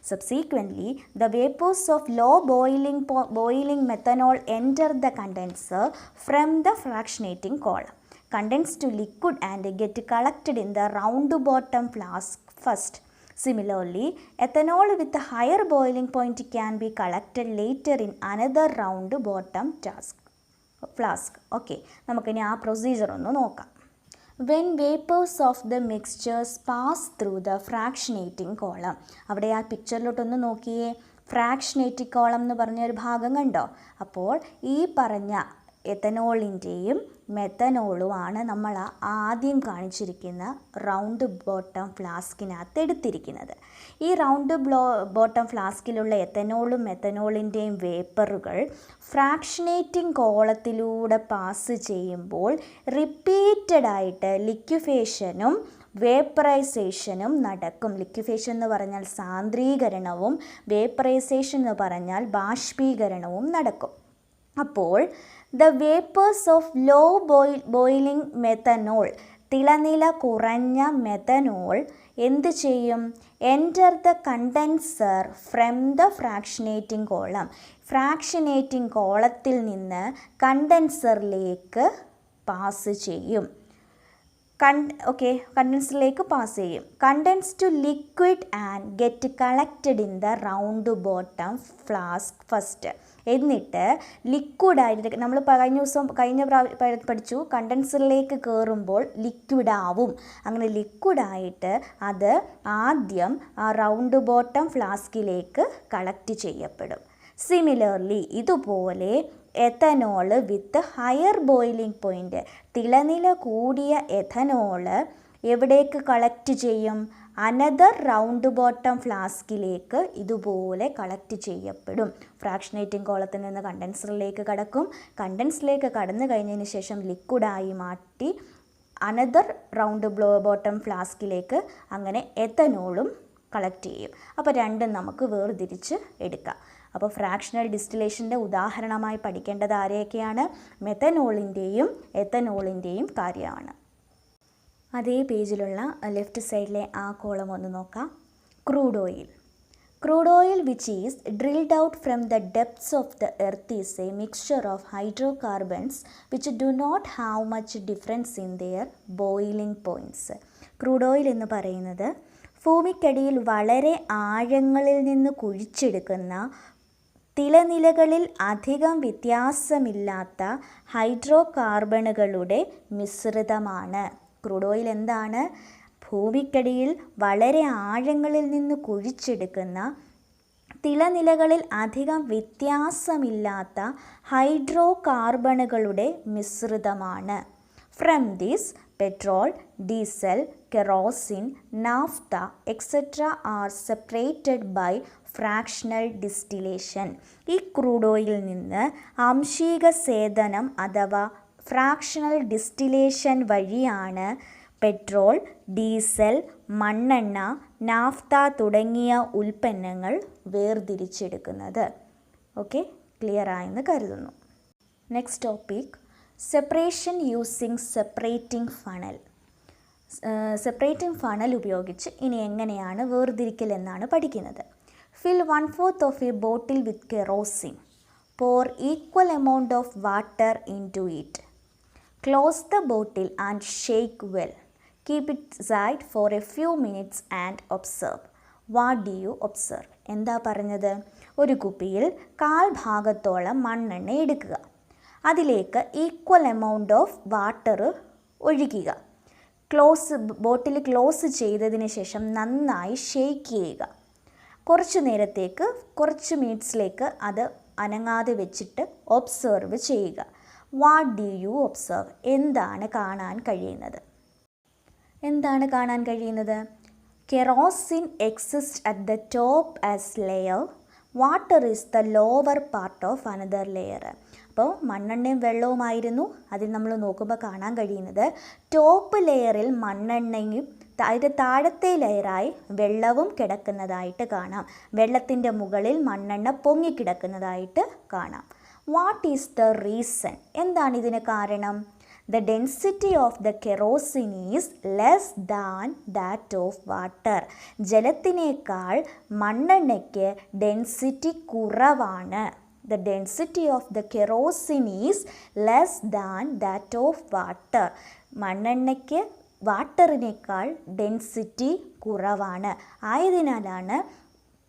Subsequently, the vapors of low boiling methanol enter the condenser from the fractionating column, condense to liquid and get collected in the round bottom flask first. Similarly, ethanol with a higher boiling point can be collected later in another round bottom flask. Okay, നമുക്കിനി ആ procedure ഒന്ന് നോക്കാം. When vapors of the mixtures pass through the fractionating column, അവിടെ ആ പിക്ചറിലോട്ടൊന്ന് നോക്കിയേ. Fractionating column എന്ന് പറഞ്ഞൊരു ഭാഗം കണ്ടോ? അപ്പോൾ ഈ പറഞ്ഞ എത്തനോളിൻ്റെയും മെത്തനോളുമാണ് നമ്മൾ ആദ്യം കാണിച്ചിരിക്കുന്ന റൗണ്ട് ബോട്ടം ഫ്ലാസ്കിനകത്ത് എടുത്തിരിക്കുന്നത്. ഈ റൗണ്ട് ബോട്ടം ഫ്ലാസ്കിലുള്ള എത്തനോളും മെത്തനോളിൻ്റെയും വേപ്പറുകൾ ഫ്രാക്ഷനേറ്റിംഗ് കോളത്തിലൂടെ പാസ് ചെയ്യുമ്പോൾ റിപ്പീറ്റഡായിട്ട് ലിക്വിഫേഷനും വേപ്പറൈസേഷനും നടക്കും. ലിക്വിഫേഷൻ എന്ന് പറഞ്ഞാൽ സാന്ദ്രീകരണവും വേപ്പറൈസേഷൻ എന്ന് പറഞ്ഞാൽ ബാഷ്പീകരണവും നടക്കും. അപ്പോൾ the vapours of low boiling methanol, തിളനില കുറഞ്ഞ മെത്തനോൾ എന്ത് ചെയ്യും? Enter the condenser from the fractionating column. Fractionating കോളത്തിൽ നിന്ന് കണ്ടൻസറിലേക്ക് പാസ് ചെയ്യും. കണ്ടൻസറിലേക്ക് പാസ് ചെയ്യും. Condense to liquid and get collected in the round bottom flask first. എന്നിട്ട് ലിക്വിഡായിട്ട് നമ്മൾ കഴിഞ്ഞ പഠിച്ചു കണ്ടൻസറിലേക്ക് കയറുമ്പോൾ ലിക്വിഡാവും. അങ്ങനെ ലിക്വിഡായിട്ട് അത് ആദ്യം ആ റൗണ്ട് ബോട്ടം ഫ്ലാസ്കിലേക്ക് കളക്ട് ചെയ്യപ്പെടും. സിമിലർലി ഇതുപോലെ ethanol with higher boiling point, തിളനില കൂടിയ എഥനോള് എവിടേക്ക് കളക്ട് ചെയ്യും? അനദർ റൗണ്ട് ബോട്ടം ഫ്ലാസ്കിലേക്ക് ഇതുപോലെ കളക്ട് ചെയ്യപ്പെടും. ഫ്രാക്ഷനേറ്റിംഗ് കോളത്തിൽ നിന്ന് കണ്ടൻസറിലേക്ക് കടക്കും. കണ്ടൻസറിലേക്ക് കടന്നു കഴിഞ്ഞതിന് ശേഷം ലിക്വിഡായി മാറ്റി അനദർ റൗണ്ട് ബോട്ടം ഫ്ലാസ്കിലേക്ക് അങ്ങനെ എഥനോളും കളക്ട് ചെയ്യും. അപ്പോൾ രണ്ടും നമുക്ക് വേർതിരിച്ച് എടുക്കാം. അപ്പോൾ ഫ്രാക്ഷണൽ ഡിസ്റ്റിലേഷൻ്റെ ഉദാഹരണമായി പഠിക്കേണ്ടത് ആരെയൊക്കെയാണ്? മെഥനോളിൻ്റെയും എഥനോളിൻ്റെയും കാര്യമാണ്. അതേ പേജിലുള്ള ലെഫ്റ്റ് സൈഡിലെ ആ കോളം ഒന്ന് നോക്കാം. Crude oil. Crude oil which is drilled out from the depths of the earth is a mixture of hydrocarbons which do not have much difference in their boiling points. Crude oil എന്ന് പറയുന്നത് ഭൂമിക്കടിയിൽ വളരെ ആഴങ്ങളിൽ നിന്ന് കുഴിച്ചെടുക്കുന്ന തിളനിലകളിൽ അധികം വ്യത്യാസമില്ലാത്ത ഹൈഡ്രോ കാർബണുകളുടെ മിശ്രിതമാണ്. Crude oil എന്താണ്? ഭൂമിക്കടിയിൽ വളരെ ആഴങ്ങളിൽ നിന്ന് കുഴിച്ചെടുക്കുന്ന തിളനിലകളിൽ അധികം വ്യത്യാസമില്ലാത്ത ഹൈഡ്രോ കാർബണുകളുടെ മിശ്രിതമാണ്. From this petrol, diesel, kerosene, naphtha etcetera are separated by fractional distillation. ഈ ക്രൂഡ് ഓയിലിൽ നിന്ന് ആംശിക സേചനം അഥവാ ഫ്രാക്ഷണൽ ഡിസ്റ്റിലേഷൻ വഴിയാണ് പെട്രോൾ, ഡീസൽ, മണ്ണെണ്ണ, നാഫ്ത തുടങ്ങിയ ഉൽപ്പന്നങ്ങൾ വേർതിരിച്ചെടുക്കുന്നത്. ഓക്കെ, ക്ലിയർ ആയെന്ന് കരുതുന്നു. Next topic, separation using separating funnel. Separating funnel ഉപയോഗിച്ച് ഇനി എങ്ങനെയാണ് വേർതിരിക്കൽ എന്നാണ് പഠിക്കുന്നത്. Fill 1/4 of a bottle with kerosene. Pour equal amount of water into it. Close the bottle and shake well. Keep it aside for a few minutes and observe. What do you observe? എന്താ പറഞ്ഞത്? ഒരു കുപ്പിയിൽ 1/4 ഭാഗത്തോളം മണ്ണെണ്ണ എടുക്കുക. അതിലേക്ക് equal amount of water ഒഴിക്കുക. ബോട്ടിൽ close ചെയ്തതിന് ശേഷം നന്നായി ഷേക്ക് ചെയ്യുക. കുറച്ച് മിനിറ്റ്സിലേക്ക് അത് അനങ്ങാതെ വെച്ചിട്ട് ഒബ്സർവ് ചെയ്യുക. What do you observe? എന്താണ് കാണാൻ കഴിയുന്നത്? Kerosene exist at the top as layer. Water is the lower part of another layer. അപ്പോൾ മണ്ണെണ്ണയും വെള്ളവുമായിരുന്നു അതിൽ നമ്മൾ നോക്കുമ്പോൾ കാണാൻ കഴിയുന്നത്. ടോപ്പ് ലെയറിൽ മണ്ണെണ്ണയും അതിൻ്റെ താഴത്തെ ലെയറായി വെള്ളവും കിടക്കുന്നതായിട്ട് കാണാം. വെള്ളത്തിൻ്റെ മുകളിൽ മണ്ണെണ്ണ പൊങ്ങിക്കിടക്കുന്നതായിട്ട് കാണാം. What is the reason? എന്താണ് ഇതിന് കാരണം? The density of the kerosene is less than that of water. ജലത്തിനേക്കാൾ മണ്ണെണ്ണയ്ക്ക് ഡെൻസിറ്റി കുറവാണ്. The density of the kerosene is less than that of water. മണ്ണെണ്ണയ്ക്ക് വാട്ടറിനേക്കാൾ ഡെൻസിറ്റി കുറവാണ്. ആയതിനാലാണ്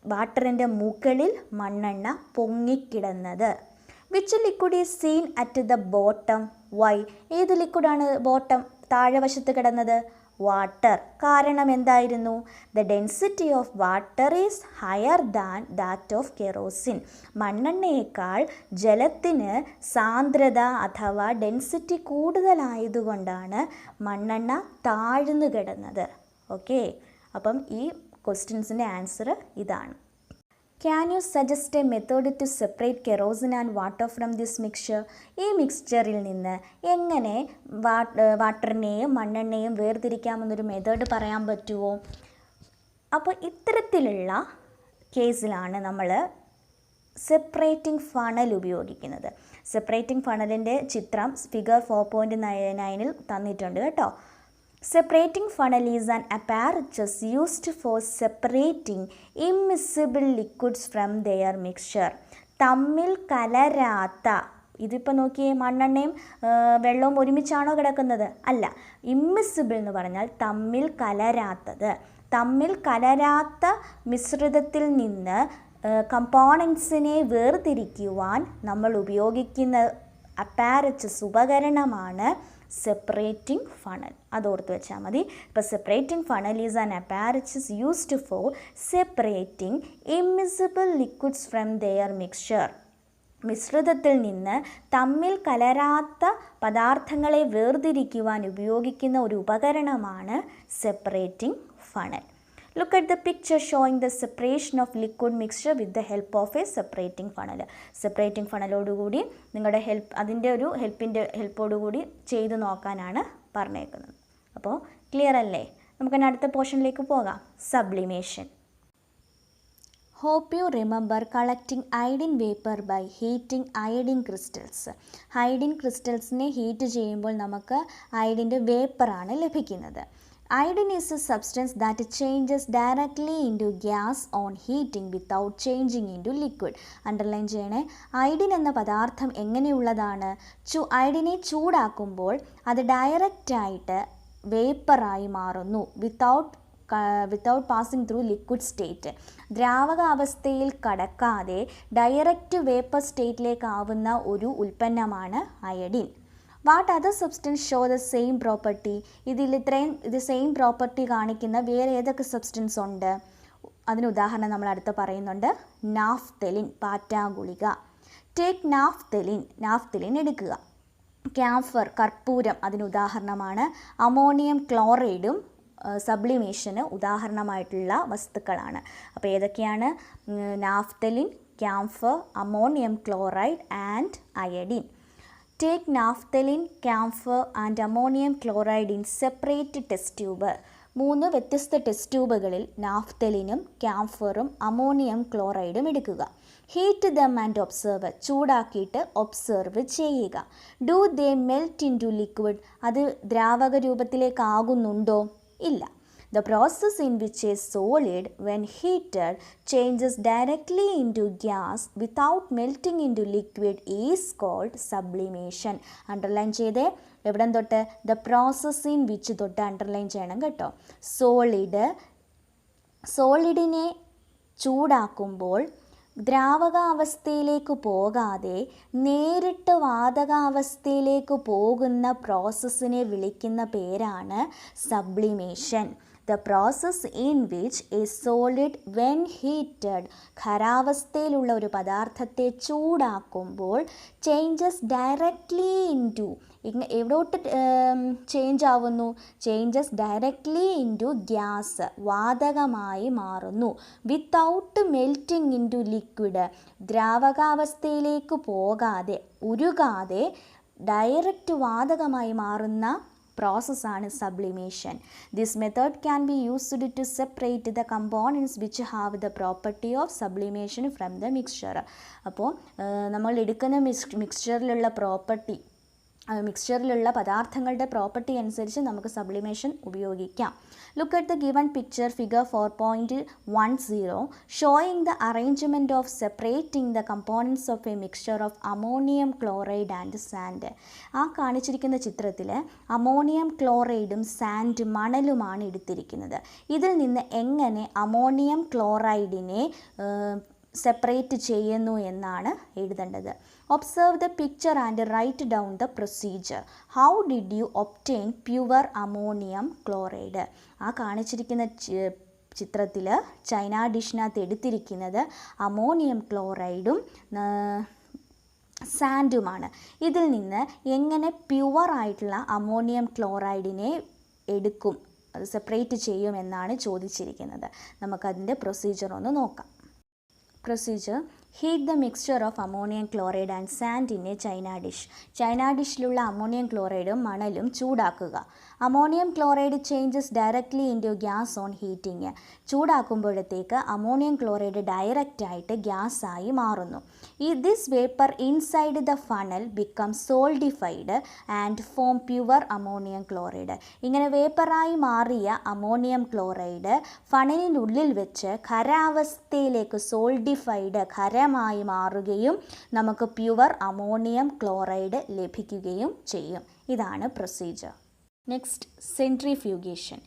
വാട്ടറിൻ്റെ മുകളിൽ മണ്ണെണ്ണ പൊങ്ങിക്കിടന്നത്. Which liquid is seen at the bottom? Why? ഏത് ലിക്വിഡാണ് ബോട്ടം താഴെ വശത്ത് കിടന്നത്? വാട്ടർ. കാരണം എന്തായിരുന്നു? The density of water is higher than that of kerosene. മണ്ണെണ്ണയേക്കാൾ ജലത്തിന് സാന്ദ്രത അഥവാ ഡെൻസിറ്റി കൂടുതലായതുകൊണ്ടാണ് മണ്ണെണ്ണ താഴ്ന്നു കിടന്നത്. ഓക്കെ, അപ്പം ഈ ക്വസ്റ്റ്യൻസിൻ്റെ ആൻസർ ഇതാണ്. Can you suggest a method to separate kerosene and water from this mixture? ഈ മിക്സ്ചറിൽ നിന്ന് എങ്ങനെ വാട്ടറിനെയും മണ്ണെണ്ണയും വേർതിരിക്കാമെന്നൊരു മെത്തേഡ് പറയാൻ പറ്റുമോ? അപ്പോൾ ഇത്തരത്തിലുള്ള കേസിലാണ് നമ്മൾ സെപ്പറേറ്റിംഗ് ഫണൽ ഉപയോഗിക്കുന്നത്. സെപ്പറേറ്റിംഗ് ഫണലിൻ്റെ ചിത്രം ഫിഗർ 4.9 തന്നിട്ടുണ്ട് കേട്ടോ. Separating funnel is an apparatus used for separating immiscible liquids from their mixture. തമ്മിൽ കലരാത്ത, ഇതിപ്പോൾ നോക്കിയേ, മണ്ണെണ്ണയും വെള്ളവും ഒരുമിച്ചാണോ കിടക്കുന്നത്? അല്ല. ഇമ്മിസിബിൾ എന്ന് പറഞ്ഞാൽ തമ്മിൽ കലരാത്തത്. തമ്മിൽ കലരാത്ത മിശ്രിതത്തിൽ നിന്ന് കമ്പോണൻസിനെ വേർതിരിക്കുവാൻ നമ്മൾ ഉപയോഗിക്കുന്ന അപ്പാരറ്റസ് ഉപകരണമാണ് സെപ്പറേറ്റിംഗ് ഫണൽ. അതോർത്ത് വെച്ചാൽ മതി. ഇപ്പോൾ separating funnel is an apparatus used for separating immiscible liquids from their mixture. മിശ്രിതത്തിൽ നിന്ന് തമ്മിൽ കലരാത്ത പദാർത്ഥങ്ങളെ വേർതിരിക്കുവാൻ ഉപയോഗിക്കുന്ന ഒരു ഉപകരണമാണ് separating funnel. Look at the picture showing the separation of liquid mixture with the help of a separating funnel. Separating ഫണലോടുകൂടി നിങ്ങളുടെ അതിൻ്റെ ഒരു ഹെൽപ്പോടുകൂടി ചെയ്ത് നോക്കാനാണ് പറഞ്ഞേക്കുന്നത്. അപ്പോൾ ക്ലിയർ അല്ലേ? നമുക്കിനി അടുത്ത പോർഷനിലേക്ക് പോകാം. Sublimation. Hope you remember collecting iodine vapor by heating iodine crystals. iodine crystalsനെ ഹീറ്റ് ചെയ്യുമ്പോൾ നമുക്ക് അയഡിൻ്റെ വേപ്പറാണ് ലഭിക്കുന്നത്. Iodine is a substance that changes directly into gas on heating without changing into liquid. Underline ചെയ്യണേ. അയഡിൻ എന്ന പദാർത്ഥം എങ്ങനെയുള്ളതാണ്? അയഡിനെ ചൂടാക്കുമ്പോൾ അത് ഡയറക്റ്റായിട്ട് വേപ്പറായി മാറുന്നു without passing through liquid state. ദ്രാവക അവസ്ഥയിൽ കടക്കാതെ ഡയറക്റ്റ് വേപ്പർ സ്റ്റേറ്റിലേക്കാവുന്ന ഒരു ഉൽപ്പന്നമാണ് iodine. What other substance show the same property? ഇത് സെയിം പ്രോപ്പർട്ടി കാണിക്കുന്ന വേറെ ഏതൊക്കെ സബ്സ്റ്റൻസ് ഉണ്ട്? അതിന് ഉദാഹരണം നമ്മൾ അടുത്ത് പറയുന്നുണ്ട്. നാഫ്തലിൻ, പാറ്റാഗുളിക. ടേക്ക് നാഫ്തലിൻ എടുക്കുക. ക്യാംഫർ, കർപ്പൂരം അതിന് ഉദാഹരണമാണ്. അമോണിയം ക്ലോറൈഡും സബ്ലിമേഷന് ഉദാഹരണമായിട്ടുള്ള വസ്തുക്കളാണ്. അപ്പോൾ ഏതൊക്കെയാണ്? Naphthalene, camphor, ammonium chloride and iodine. Take naphthalene, camphor and ammonium chloride in separate test tube. 3 വ്യത്യസ്ത ടെസ്റ്റ് ട്യൂബുകളിൽ നാഫ്തലിനും ക്യാംഫറും അമോണിയം ക്ലോറൈഡും എടുക്കുക. Heat them and observe. ചൂടാക്കിയിട്ട് ഒബ്സർവ് ചെയ്യുക. Do they melt into liquid. അത് ദ്രാവക രൂപത്തിലേക്കാകുന്നുണ്ടോ? ഇല്ല. The process in which a solid, when heated, changes directly into gas without melting into liquid is called sublimation. Underline ചെയ്തേ. എവിടം തൊട്ട്? The process in which തൊട്ട് underline ചെയ്യണം കേട്ടോ. സോളിഡിനെ ചൂടാക്കുമ്പോൾ ദ്രാവകാവസ്ഥയിലേക്ക് പോകാതെ നേരിട്ട് വാതകാവസ്ഥയിലേക്ക് പോകുന്ന പ്രോസസ്സിനെ വിളിക്കുന്ന പേരാണ് sublimation. The process in which a solid when heated, ഖരാവസ്ഥയിലുള്ള ഒരു പദാർത്ഥത്തെ ചൂടാക്കുമ്പോൾ ചേഞ്ചസ് ഡയറക്ട്ലി ഇൻറ്റു, എവിടോട്ട് ചേഞ്ച് ആവുന്നു? ചേഞ്ചസ് ഡയറക്ട്ലി ഇൻറ്റു ഗ്യാസ്, വാതകമായി മാറുന്നു. വിത്തൗട്ട് മെൽറ്റിംഗ് ഇൻറ്റു ലിക്വിഡ്, ദ്രാവകാവസ്ഥയിലേക്ക് പോകാതെ ഉരുകാതെ ഡയറക്റ്റ് വാതകമായി മാറുന്ന പ്രോസസ്സാണ് sublimation. This method can be used to separate the components which have the property of sublimation from the mixture. അപ്പോൾ നമ്മൾ എടുക്കുന്ന മിക്സ്ചറിലുള്ള പദാർത്ഥങ്ങളുടെ പ്രോപ്പർട്ടി അനുസരിച്ച് നമുക്ക് സബ്ലിമേഷൻ ഉപയോഗിക്കാം. Look at the given picture figure 4.10 showing the arrangement of separating the components of a mixture of ammonium chloride and sand. ആ കാണിച്ചിരിക്കുന്ന ചിത്രത്തിൽ ammonium ക്ലോറൈഡും sand മണലുമാണ് എടുത്തിരിക്കുന്നത്. ഇതിൽ നിന്ന് എങ്ങനെ അമോണിയം ക്ലോറൈഡിനെ സെപ്പറേറ്റ് ചെയ്യുന്നു എന്നാണ് എഴുതേണ്ടത്. Observe the picture and write down the procedure. How did you obtain pure ammonium chloride? ആ കാണിച്ചിരിക്കുന്ന ചിത്രത്തിൽ ചൈന ഡിഷിനകത്ത് എടുത്തിരിക്കുന്നത് അമോണിയം ക്ലോറൈഡും സാൻഡുമാണ്. ഇതിൽ നിന്ന് എങ്ങനെ പ്യുവറായിട്ടുള്ള അമോണിയം ക്ലോറൈഡിനെ എടുക്കും, അത് സെപ്പറേറ്റ് ചെയ്യുമെന്നാണ് ചോദിച്ചിരിക്കുന്നത്. നമുക്കതിൻ്റെ പ്രൊസീജിയർ ഒന്ന് നോക്കാം. Procedure: heat the mixture of ammonium chloride and sand in a china dish. China ഡിഷിലുള്ള അമോണിയം ക്ലോറൈഡും മണലും ചൂടാക്കുക. Ammonium chloride changes directly into gas on heating. ചൂടാക്കുമ്പോഴത്തേക്ക് അമോണിയം ക്ലോറൈഡ് ഡയറക്റ്റായിട്ട് ഗ്യാസായി മാറുന്നു. This vapour inside the funnel become solidified and form pure ammonium chloride. ഇങ്ങനെ വേപ്പറായി മാറിയ അമോണിയം ക്ലോറൈഡ് ഫണലിനുള്ളിൽ വെച്ച് ഖരാവസ്ഥയിലേക്ക് സോൾഡിഫൈഡ് ഖരമായി മാറുകയും നമുക്ക് പ്യുവർ അമോണിയം ക്ലോറൈഡ് ലഭിക്കുകയും ചെയ്യും. ഇതാണ് procedure. Next, centrifugation.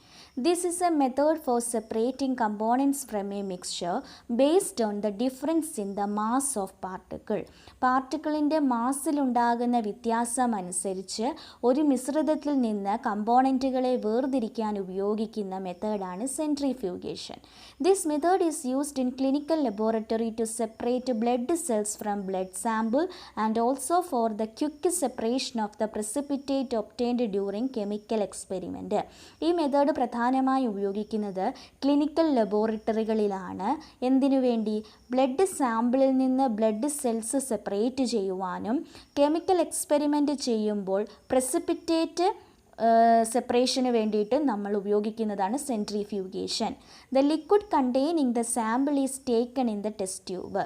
This is a method for separating components from a mixture based on the difference in the mass of particle. പാർട്ടിക്കിളിൻ്റെ മാസിലുണ്ടാകുന്ന വ്യത്യാസം അനുസരിച്ച് ഒരു മിശ്രിതത്തിൽ നിന്ന് കമ്പോണൻറ്റുകളെ വേർതിരിക്കാൻ ഉപയോഗിക്കുന്ന മെത്തേഡാണ് centrifugation. This method is used in clinical laboratory to separate blood cells from blood sample and also for the quick separation of the precipitate obtained during chemical experiment. ഈ മെത്തേഡ് പ്രധാനമായി ഉപയോഗിക്കുന്നത് ക്ലിനിക്കൽ ലബോറട്ടറികളിലാണ്. എന്തിനു വേണ്ടി? ബ്ലഡ് സാമ്പിളിൽ നിന്ന് blood cells separate ചെയ്യുവാനും chemical experiment ചെയ്യുമ്പോൾ പ്രസിപ്പിറ്റേറ്റ് സെപ്പറേഷന് വേണ്ടിയിട്ട് നമ്മൾ ഉപയോഗിക്കുന്നതാണ് centrifugation. The liquid containing the sample is taken in the test tube.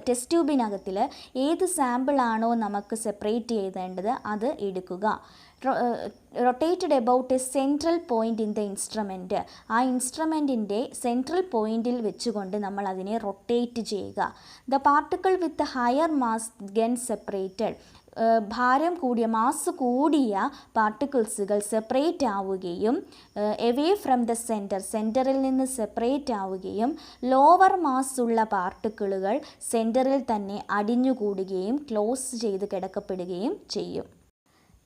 Test ട്യൂബിനകത്തിൽ ഏത് സാമ്പിളാണോ നമുക്ക് സെപ്പറേറ്റ് ചെയ്തേണ്ടത് അത് എടുക്കുക. Rotated about a central point in the instrument. ആ ഇൻസ്ട്രുമെൻറ്റിൻ്റെ സെൻട്രൽ പോയിൻറ്റിൽ വെച്ചുകൊണ്ട് നമ്മൾ അതിനെ റൊട്ടേറ്റ് ചെയ്യുക. The particle with higher mass get separated. ഭാരം കൂടിയ മാസ് കൂടിയ പാർട്ടിക്കിൾസുകൾ സെപ്പറേറ്റ് ആവുകയും എവേ ഫ്രം ദ സെൻറ്ററിൽ നിന്ന് സെപ്പറേറ്റ് ആവുകയും ലോവർ മാസ് ഉള്ള പാർട്ടിക്കിളുകൾ സെൻറ്ററിൽ തന്നെ അടിഞ്ഞുകൂടുകയും ക്ലോസ് ചെയ്ത് കിടക്കപ്പെടുകയും ചെയ്യും.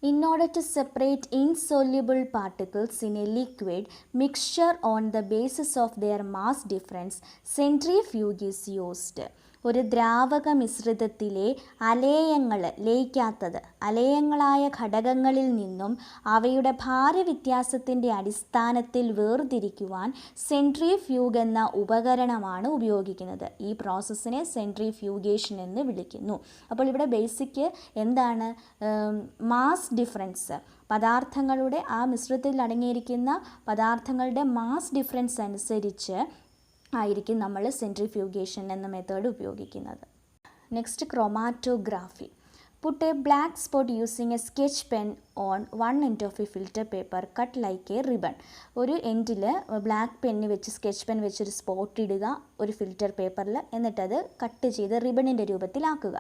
In order to separate insoluble particles in a liquid mixture on the basis of their mass difference, centrifuge is used. ഒരു ദ്രാവക മിശ്രിതത്തിലെ അലേയങ്ങളായ ഘടകങ്ങളിൽ നിന്നും അവയുടെ ഭാരവ്യത്യാസത്തിൻ്റെ അടിസ്ഥാനത്തിൽ വേർതിരിക്കുവാൻ സെൻട്രിഫ്യൂഗ് എന്ന ഉപകരണമാണ് ഉപയോഗിക്കുന്നത്. ഈ പ്രോസസ്സിനെ സെൻട്രിഫ്യൂഗേഷൻ എന്ന് വിളിക്കുന്നു. അപ്പോൾ ഇവിടെ ബേസിക് എന്താണ്? മാസ് ഡിഫറൻസ്, പദാർത്ഥങ്ങളുടെ ആ മിശ്രിതത്തിൽ അടങ്ങിയിരിക്കുന്ന പദാർത്ഥങ്ങളുടെ മാസ് ഡിഫറൻസ് അനുസരിച്ച് ആയിരിക്കും നമ്മൾ സെൻട്രിഫ്യൂഗേഷൻ എന്ന മെത്തേഡ് ഉപയോഗിക്കുന്നത്. Next chromatography. Put a black spot using a sketch pen on one end of a filter paper cut like a ribbon. ഒരു എൻഡിൽ ബ്ലാക്ക് പെന്ന് വെച്ച് സ്കെച്ച് പെൻ വെച്ചൊരു സ്പോട്ട് ഇടുക ഒരു ഫിൽറ്റർ പേപ്പറിൽ, എന്നിട്ടത് കട്ട് ചെയ്ത് റിബണിൻ്റെ രൂപത്തിലാക്കുക.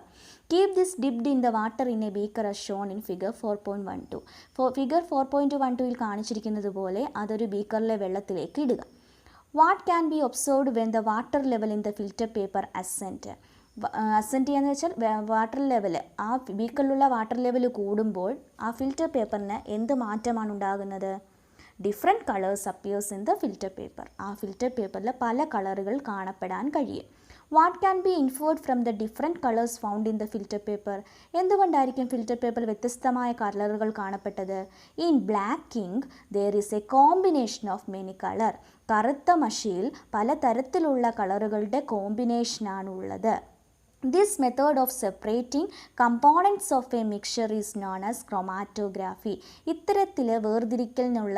Keep this dipped in the water in a beaker as shown in figure 4.12. Figure 4.12ൽ കാണിച്ചിരിക്കുന്നത് പോലെ അതൊരു ബീക്കറിലെ വെള്ളത്തിലേക്ക് ഇടുക. What can be observed when the water level in the filter paper ascend? Assent ചെയ്യാന്ന് വെച്ചാൽ വാട്ടർ ലെവൽ, ആ ബീക്കറിലുള്ള വാട്ടർ ലെവൽ കൂടുമ്പോൾ ആ ഫിൽറ്റർ പേപ്പറിന് എന്ത് മാറ്റമാണ് ഉണ്ടാകുന്നത്? Different colours appears in the filter paper. ആ ഫിൽറ്റർ പേപ്പറിൽ പല കളറുകൾ കാണപ്പെടാൻ കഴിയും. What can be inferred from the different colours found in the filter paper? എന്തുകൊണ്ടായിരിക്കും ഫിൽറ്റർ പേപ്പറിൽ വ്യത്യസ്തമായ കളറുകൾ കാണപ്പെട്ടത്? In black ink there is a combination of many colour. കറുത്ത മഷിയിൽ പലതരത്തിലുള്ള കളറുകളുടെ കോമ്പിനേഷനാണുള്ളത്. This method of separating components of a mixture is known as chromatography. ഇത്തരത്തിൽ വേർതിരിക്കലിനുള്ള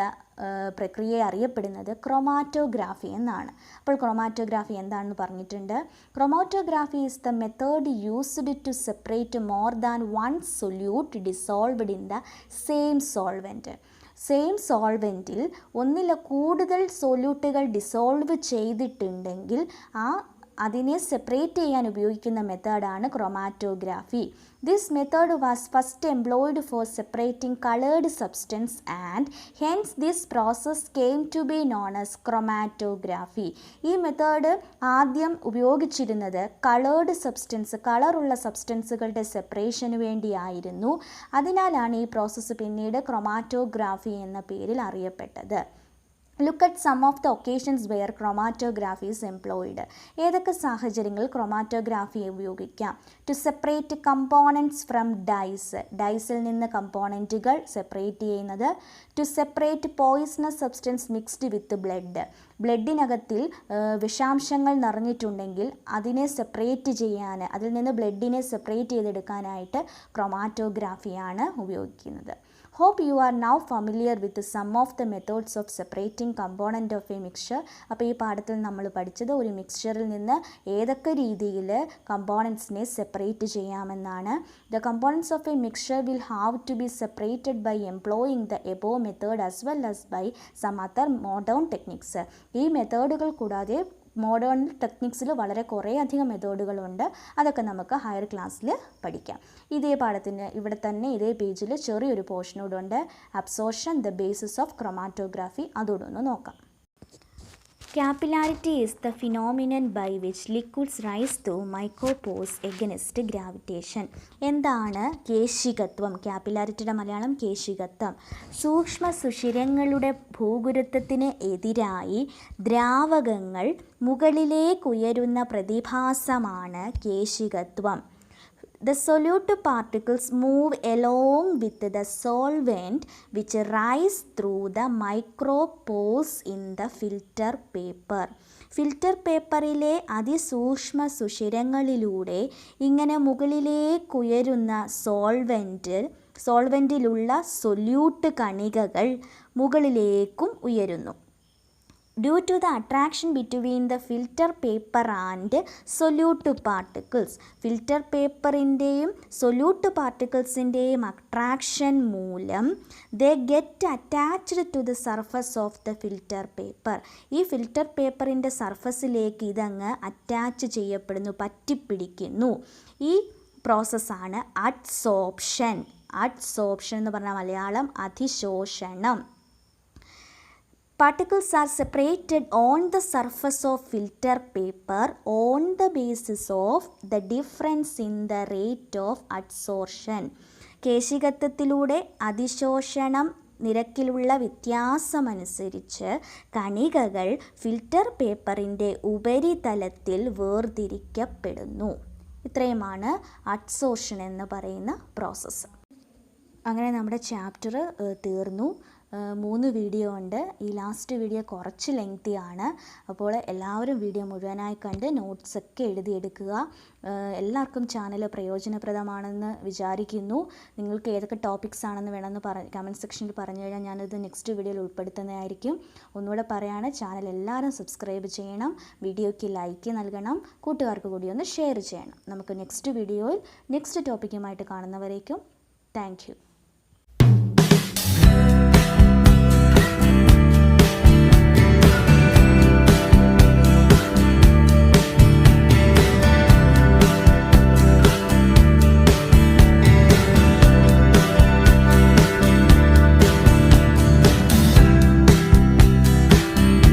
പ്രക്രിയയെ അറിയപ്പെടുന്നത് ക്രോമാറ്റോഗ്രാഫി എന്നാണ്. അപ്പോൾ ക്രോമാറ്റോഗ്രാഫി എന്താണെന്ന് പറഞ്ഞിട്ടുണ്ട്. Chromatography is the method used to separate more than one solute dissolved in the same solvent. Same സോൾവെൻറ്റിൽ ഒന്നിൽ കൂടുതൽ സൊല്യൂട്ടുകൾ ഡിസോൾവ് ചെയ്തിട്ടുണ്ടെങ്കിൽ അതിനെ സെപ്പറേറ്റ് ചെയ്യാൻ ഉപയോഗിക്കുന്ന മെത്തേഡാണ് chromatography. This method was first employed for separating coloured substance and hence this process came to be known as chromatography. ഈ method ആദ്യം ഉപയോഗിച്ചിരുന്നത് കളേർഡ് സബ്സ്റ്റൻസ്, കളറുള്ള സബ്സ്റ്റൻസുകളുടെ സെപ്പറേഷന് വേണ്ടിയായിരുന്നു. അതിനാലാണ് ഈ പ്രോസസ്സ് പിന്നീട് ക്രോമാറ്റോഗ്രാഫി എന്ന പേരിൽ അറിയപ്പെട്ടത്. Look at some of the occasions where chromatography is employed. ഏതൊക്കെ സാഹചര്യങ്ങളിൽ ക്രോമാറ്റോഗ്രാഫി ഉപയോഗിക്കാം? To separate components from dyes, ഡൈസിൽ നിന്ന് കമ്പോണൻറ്റുകൾ സെപ്പറേറ്റ് ചെയ്യുന്നത്. To separate poisonous substance mixed with blood, ബ്ലഡിനകത്തിൽ വിഷാംശങ്ങൾ നിറഞ്ഞിട്ടുണ്ടെങ്കിൽ അതിനെ സെപ്പറേറ്റ് ചെയ്യാൻ, അതിൽ നിന്ന് ബ്ലഡിനെ സെപ്പറേറ്റ് ചെയ്തെടുക്കാനായിട്ട് ക്രോമാറ്റോഗ്രാഫിയാണ് ഉപയോഗിക്കുന്നത്. Hope you are now familiar with some of the methods of separating component of a mixture. അപ്പോൾ ഈ പാഠത്തിൽ നമ്മൾ പഠിച്ചത് ഒരു മിക്സ്ചറിൽ നിന്ന് ഏതൊക്കെ രീതിയിൽ കമ്പോണൻസിനെ സെപ്പറേറ്റ് ചെയ്യാമെന്നാണ്. The components of a mixture will have to be separated by employing the above method as well as by some other modern techniques. ഈ മെത്തേഡുകൾ കൂടാതെ മോഡേൺ ടെക്നിക്സിൽ വളരെ കുറേയധികം മെത്തേഡുകളുണ്ട്. അതൊക്കെ നമുക്ക് ഹയർ ക്ലാസ്സിൽ പഠിക്കാം. ഇതേ പാഠത്തിന് ഇവിടെ തന്നെ ഇതേ പേജിൽ ചെറിയൊരു പോർഷൻ കൂടെ ഉണ്ട്. Absorption, the basis of chromatography, അതോടെ ഒന്ന് നോക്കാം. Capillarity is the phenomenon by which liquids rise through micropores against gravitation. എന്താണ് കേശികത്വം? ക്യാപിലാരിറ്റിയുടെ മലയാളം കേശികത്വം. സൂക്ഷ്മ സുഷിരങ്ങളുടെ ഭൂഗുരുത്വത്തിന് എതിരായി ദ്രാവകങ്ങൾ മുകളിലേക്കുയരുന്ന പ്രതിഭാസമാണ് കേശികത്വം. The solute particles move along with the solvent which rise through the micropores in the filter paper. Filter പേപ്പറിലെ അതിസൂക്ഷ്മ സുഷിരങ്ങളിലൂടെ ഇങ്ങനെ മുകളിലേക്കുയരുന്ന സോൾവെൻറ്റിലുള്ള സൊല്യൂട്ട് കണികകൾ മുകളിലേക്കും ഉയരുന്നു. Due to the attraction between the filter paper and solute particles, ഫിൽറ്റർ പേപ്പറിൻ്റെയും സൊല്യൂട്ട് പാർട്ടിക്കിൾസിൻ്റെയും അട്രാക്ഷൻ മൂലം they get attached to the surface of the filter paper. ഈ ഫിൽറ്റർ പേപ്പറിൻ്റെ സർഫസിലേക്ക് ഇതങ്ങ് അറ്റാച്ച് ചെയ്യപ്പെടുന്നു, പറ്റിപ്പിടിക്കുന്നു. ഈ പ്രോസസ്സാണ് അഡ്സോർപ്ഷൻ. അഡ്സോർപ്ഷൻ എന്ന് പറഞ്ഞാൽ Malayalam അധിശോഷണം. Particles are separated on the surface of filter paper on the basis of the difference in the rate of adsorption. കേശികത്വത്തിലൂടെ അതിശോഷണം നിരക്കിലുള്ള വ്യത്യാസമനുസരിച്ച് കണികകൾ ഫിൽറ്റർ പേപ്പറിൻ്റെ ഉപരിതലത്തിൽ വേർതിരിക്കപ്പെടുന്നു. ഇത്രയുമാണ് അഡ്സോർഷൻ എന്ന് പറയുന്ന പ്രോസസ്സ്. അങ്ങനെ നമ്മുടെ ചാപ്റ്റർ തീർന്നു. 3 വീഡിയോ ഉണ്ട്. ഈ ലാസ്റ്റ് വീഡിയോ കുറച്ച് ലെങ്തി ആണ്. അപ്പോൾ എല്ലാവരും വീഡിയോ മുഴുവനായി കണ്ട് നോട്ട്സൊക്കെ എഴുതിയെടുക്കുക. എല്ലാവർക്കും ചാനൽ പ്രയോജനപ്രദമാണെന്ന് വിചാരിക്കുന്നു. നിങ്ങൾക്ക് ഏതൊക്കെ ടോപ്പിക്സ് ആണെന്ന് വേണമെന്ന് കമൻറ്റ് സെക്ഷനിൽ പറഞ്ഞു കഴിഞ്ഞാൽ ഞാനത് നെക്സ്റ്റ് വീഡിയോയിൽ ഉൾപ്പെടുത്തുന്നതായിരിക്കും. ഒന്നുകൂടെ പറയാണ്, ചാനൽ എല്ലാവരും സബ്സ്ക്രൈബ് ചെയ്യണം, വീഡിയോയ്ക്ക് ലൈക്ക് നൽകണം, കൂട്ടുകാർക്ക് കൂടി ഒന്ന് ഷെയർ ചെയ്യണം. നമുക്ക് നെക്സ്റ്റ് വീഡിയോയിൽ നെക്സ്റ്റ് ടോപ്പിക്കുമായിട്ട് കാണുന്നവരേക്കും താങ്ക് യു.